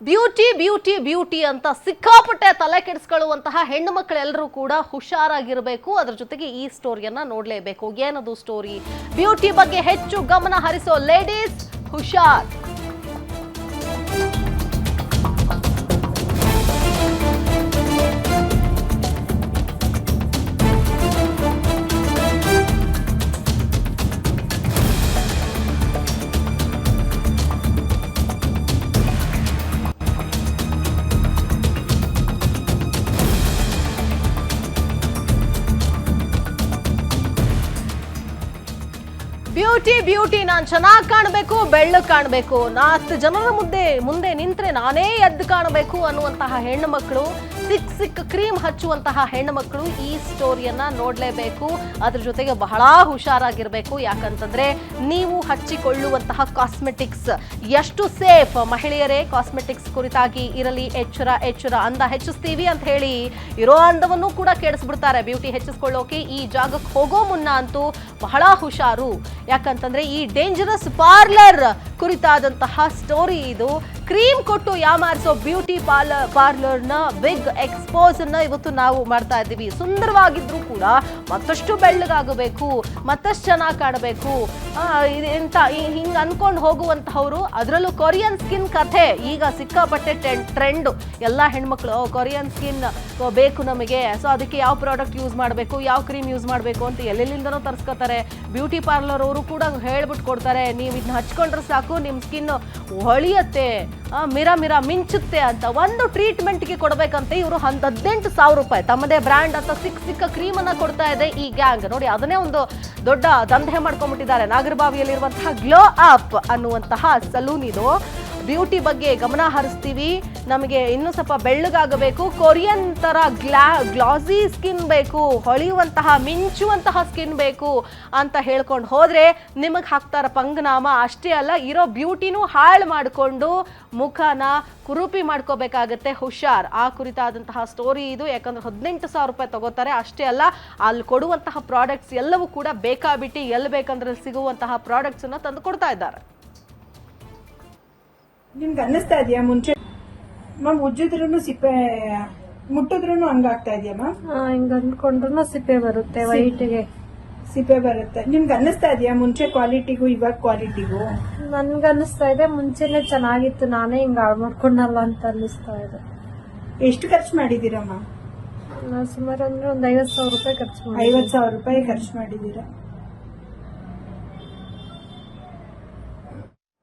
Beauty beauty beauty ಅಂತ ಸಿಕ್ಕಾಪಟ್ಟೆ ತಲೆ ಕೆಡಿಸ್ಕೊಳ್ಳುವಂತಹ ಹೆಣ್ಣು ಮಕ್ಕಳೆಲ್ಲರೂ ಕೂಡ ಹುಷಾರಾಗಿರಬೇಕು. ಅದರ ಜೊತೆಗೆ ಈ ಸ್ಟೋರಿಯನ್ನ ನೋಡಲೇಬೇಕು. ಏನದು ಸ್ಟೋರಿ? ಬ್ಯೂಟಿ ಬಗ್ಗೆ ಹೆಚ್ಚು ಗಮನ ಹರಿಸೋ ಲೇಡೀಸ್ ಹುಷಾರ್. ಬ್ಯೂಟಿ ಬ್ಯೂಟಿ ನಾನ್ ಚೆನ್ನಾಗಿ ಕಾಣಬೇಕು, ಬೆಳ್ಳಗೆ ಕಾಣಬೇಕು, 4 ಜನರ ಮುಂದೆ ನಿಂತ್ರೆ ನಾನೇ ಎದ್ದು ಕಾಣಬೇಕು ಅನ್ನುವಂತಹ ಹೆಣ್ಣು ಮಕ್ಕಳು, ಸಿಕ್ಕ ಕ್ರೀಮ್ ಹಚ್ಚುವಂತಹ ಹೆಣ್ಣು ಮಕ್ಕಳು ಈ ಸ್ಟೋರಿಯನ್ನ ನೋಡ್ಲೇಬೇಕು. ಅದ್ರ ಜೊತೆಗೆ ಬಹಳ ಹುಷಾರಾಗಿರ್ಬೇಕು. ಯಾಕಂತಂದ್ರೆ ನೀವು ಹಚ್ಚಿಕೊಳ್ಳುವಂತಹ ಕಾಸ್ಮೆಟಿಕ್ಸ್ ಎಷ್ಟು ಸೇಫ್. ಮಹಿಳೆಯರೇ, ಕಾಸ್ಮೆಟಿಕ್ಸ್ ಕುರಿತಾಗಿ ಇರಲಿ ಎಚ್ಚರ. ಅಂದ ಹೆಚ್ಚಿಸ್ತೀವಿ ಅಂತ ಹೇಳಿ ಇರೋ ಅಂದವನ್ನು ಕೂಡ ಕೆಡಿಸ್ಬಿಡ್ತಾರೆ. ಬ್ಯೂಟಿ ಹೆಚ್ಚಿಸ್ಕೊಳ್ಳೋಕೆ ಈ ಜಾಗಕ್ಕೆ ಹೋಗೋ ಮುನ್ನ ಅಂತೂ ಬಹಳ ಹುಷಾರು. ಯಾಕಂತಂದ್ರೆ ಈ ಡೇಂಜರಸ್ ಪಾರ್ಲರ್ ಕುರಿತಾದಂತಹ ಸ್ಟೋರಿ ಇದು. ಕ್ರೀಮ್ ಕೊಟ್ಟು ಯಾಮಾರಿಸೋ ಬ್ಯೂಟಿ ಪಾರ್ಲರ್ನ ಬಿಗ್ ಎಕ್ಸ್ಪೋಸ್ ಅನ್ನ ಇವತ್ತು ನಾವು ಮಾಡ್ತಾ ಇದ್ದೀವಿ. ಸುಂದರವಾಗಿದ್ರು ಕೂಡ ಮತ್ತಷ್ಟು ಬೆಳ್ಳಗಾಗಬೇಕು, ಮತ್ತಷ್ಟು ಚೆನ್ನಾಗಿ ಕಾಣಬೇಕು ಎಂತ ಹಿಂಗ್ ಅನ್ಕೊಂಡು ಹೋಗುವಂತಹವ್ರು. ಅದರಲ್ಲೂ ಕೊರಿಯನ್ ಸ್ಕಿನ್ ಕಥೆ ಈಗ ಸಿಕ್ಕಾಪಟ್ಟೆ ಟ್ರೆಂಡ್. ಎಲ್ಲ ಹೆಣ್ಮಕ್ಳು ಕೊರಿಯನ್ ಸ್ಕಿನ್ ಬೇಕು ನಮಗೆ, ಸೊ ಅದಕ್ಕೆ ಯಾವ ಪ್ರಾಡಕ್ಟ್ ಯೂಸ್ ಮಾಡಬೇಕು, ಯಾವ ಕ್ರೀಮ್ ಯೂಸ್ ಮಾಡಬೇಕು ಅಂತ ಎಲ್ಲೆಲ್ಲಿಂದನೂ ತರಿಸ್ಕೋತಾರೆ. ಬ್ಯೂಟಿ ಪಾರ್ಲರ್ ಅವರು ಕೂಡ ಹೇಳ್ಬಿಟ್ಟು ಕೊಡ್ತಾರೆ, ನೀವು ಇದನ್ನ ಹಚ್ಕೊಂಡ್ರೆ ಸಾಕು ನಿಮ್ಮ ಸ್ಕಿನ್ ಹೊಳಿಯತ್ತೆ, ಮಿರ ಮಿಂಚುತ್ತೆ ಅಂತ. ಒಂದು ಟ್ರೀಟ್ಮೆಂಟ್ಗೆ ಕೊಡ್ಬೇಕಂತ ಇವರು 18,000 ರೂಪಾಯಿ ತಮ್ಮದೇ ಬ್ರ್ಯಾಂಡ್ ಅಂತ ಸಿಕ್ಕ ಕ್ರೀಮ್ ಅನ್ನ ಕೊಡ್ತಾ ಇದೆ ಈ ಗ್ಯಾಂಗ್. ನೋಡಿ, ಅದನ್ನೇ ಒಂದು ದೊಡ್ಡ ದಂಧೆ ಮಾಡ್ಕೊಂಡ್ಬಿಟ್ಟಿದ್ದಾರೆ. ನಾಗರಬಾವಿಯಲ್ಲಿರುವಂತಹ ಗ್ಲೋ ಆಪ್ ಅನ್ನುವಂತಹ ಸಲೂನ್ ಇದು. ಬ್ಯೂಟಿ ಬಗ್ಗೆ ಗಮನ ಹರಿಸ್ತೀವಿ, ನಮಗೆ ಇನ್ನೂ ಸ್ವಲ್ಪ ಬೆಳ್ಳಗಾಗಬೇಕು, ಕೊರಿಯನ್ ತರ ಗ್ಲಾಸಿ ಸ್ಕಿನ್ ಬೇಕು, ಹೊಳೆಯುವಂತಹ ಮಿಂಚುವಂತಹ ಸ್ಕಿನ್ ಬೇಕು ಅಂತ ಹೇಳ್ಕೊಂಡು ಹೋದ್ರೆ ನಿಮಗೆ ಹಾಕ್ತಾರ ಪಂಗನಾಮ. ಅಷ್ಟೇ ಅಲ್ಲ, ಇರೋ ಬ್ಯೂಟಿನೂ ಹಾಳು ಮಾಡಿಕೊಂಡು ಮುಖನ ಕುರೂಪಿ ಮಾಡ್ಕೋಬೇಕಾಗತ್ತೆ. ಹುಷಾರ್. ಆ ಕುರಿತಾದಂತಹ ಸ್ಟೋರಿ ಇದು. ಯಾಕಂದ್ರೆ 18,000 ರೂಪಾಯಿ ತಗೋತಾರೆ. ಅಷ್ಟೇ ಅಲ್ಲ, ಅಲ್ಲಿ ಕೊಡುವಂತಹ ಪ್ರಾಡಕ್ಟ್ಸ್ ಎಲ್ಲವೂ ಕೂಡ ಬೇಕಾಬಿಟ್ಟಿ ಎಲ್ಲಿ ಬೇಕಂದ್ರೆ ಸಿಗುವಂತಹ ಪ್ರಾಡಕ್ಟ್ಸ್ ಅನ್ನ ತಂದು ಕೊಡ್ತಾ ಇದ್ದಾರೆ. ನಿಮ್ಗೆ ಅನ್ನಿಸ್ತಾ ಇದೆಯಾ ಮುಂಚೆ ಮ್ಯಾಮ್ ಉಜ್ಜಿದ್ರು ಸಿಪ್ಪೆ ಮುಟ್ಟಿದ್ರು ಹಂಗಾಗ್ತಾ ಇದೆಯಾ ಮ್ಯಾಮ್? ಹಿಂಗ ಅಂದ್ಕೊಂಡ್ರು ಸಿಪ್ಪೆ ಬರುತ್ತೆ, ವೈಟ್ಗೆ ಸಿಪ್ಪೆ ಬರುತ್ತೆ. ನಿಮ್ಗೆ ಅನ್ನಿಸ್ತಾ ಇದೆಯಾ ಮುಂಚೆ ಕ್ವಾಲಿಟಿಗೂ ಇವಾಗ ಕ್ವಾಲಿಟಿಗೂ? ನನ್ಗನ್ನಿಸ್ತಾ ಇದೆ ಮುಂಚೆನೆ ಚೆನ್ನಾಗಿತ್ತು, ನಾನೇ ಹಿಂಗ ಹಾಳು ಮಾಡ್ಕೊಂಡಲ್ಲ ಅಂತ ಅನ್ನಿಸ್ತಾ ಇದೆ. ಎಷ್ಟು ಖರ್ಚು ಮಾಡಿದೀರಾ ಮ್ಯಾಮ್? ಸುಮಾರು ಅಂದ್ರೆ ಒಂದ್ 50,000 ರೂಪಾಯಿ ಖರ್ಚು ಮಾಡಿ. 50,000 ರೂಪಾಯಿ ಖರ್ಚು ಮಾಡಿದೀರಾ.